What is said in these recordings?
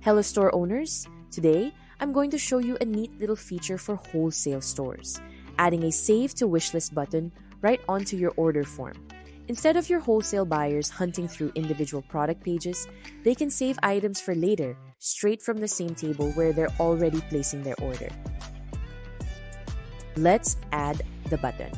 Hello store owners! Today, I'm going to show you a neat little feature for wholesale stores, adding a Save to Wishlist button right onto your order form. Instead of your wholesale buyers hunting through individual product pages, they can save items for later, straight from the same table where they're already placing their order. Let's add the button.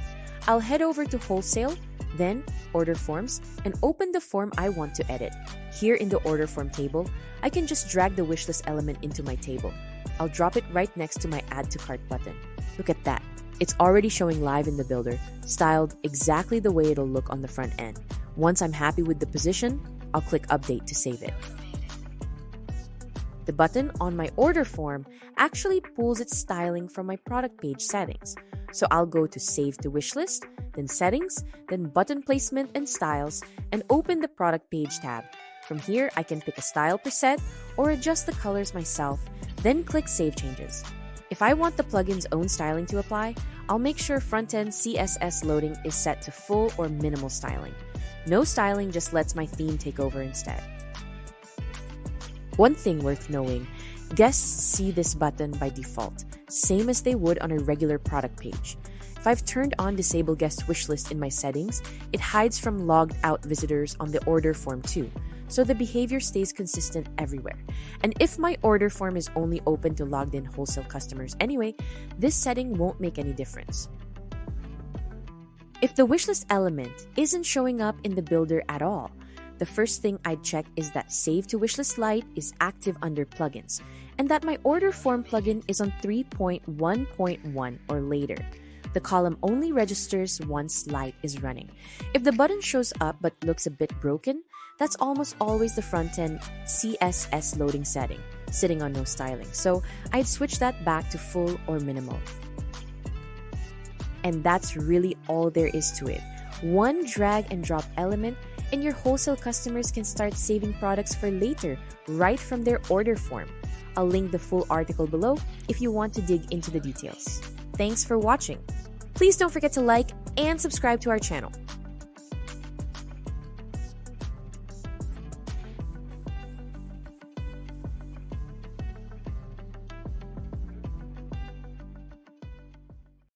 I'll head over to Wholesale, then Order Forms, and open the form I want to edit. Here in the Order Form table, I can just drag the wishlist element into my table. I'll drop it right next to my Add to Cart button. Look at that. It's already showing live in the builder, styled exactly the way it'll look on the front end. Once I'm happy with the position, I'll click Update to save it. The button on my order form actually pulls its styling from my product page settings. So I'll go to Save to Wishlist, then Settings, then Button Placement and Styles, and open the Product Page tab. From here, I can pick a style preset or adjust the colors myself, then click Save Changes. If I want the plugin's own styling to apply, I'll make sure Frontend CSS Loading is set to full or minimal styling. No styling just lets my theme take over instead. One thing worth knowing, guests see this button by default, same as they would on a regular product page. If I've turned on Disable Guest Wishlist in my settings, it hides from logged out visitors on the order form too, so the behavior stays consistent everywhere. And if my order form is only open to logged in wholesale customers anyway, this setting won't make any difference. If the wishlist element isn't showing up in the builder at all, the first thing I'd check is that Save to Wishlist Lite is active under plugins, and that my order form plugin is on 3.1.1 or later. The column only registers once Lite is running. If the button shows up but looks a bit broken, that's almost always the Frontend CSS Loading setting, sitting on no styling, so I'd switch that back to full or minimal. And that's really all there is to it. One drag and drop element, and your wholesale customers can start saving products for later right from their order form. I'll link the full article below if you want to dig into the details. Thanks for watching. Please don't forget to like and subscribe to our channel.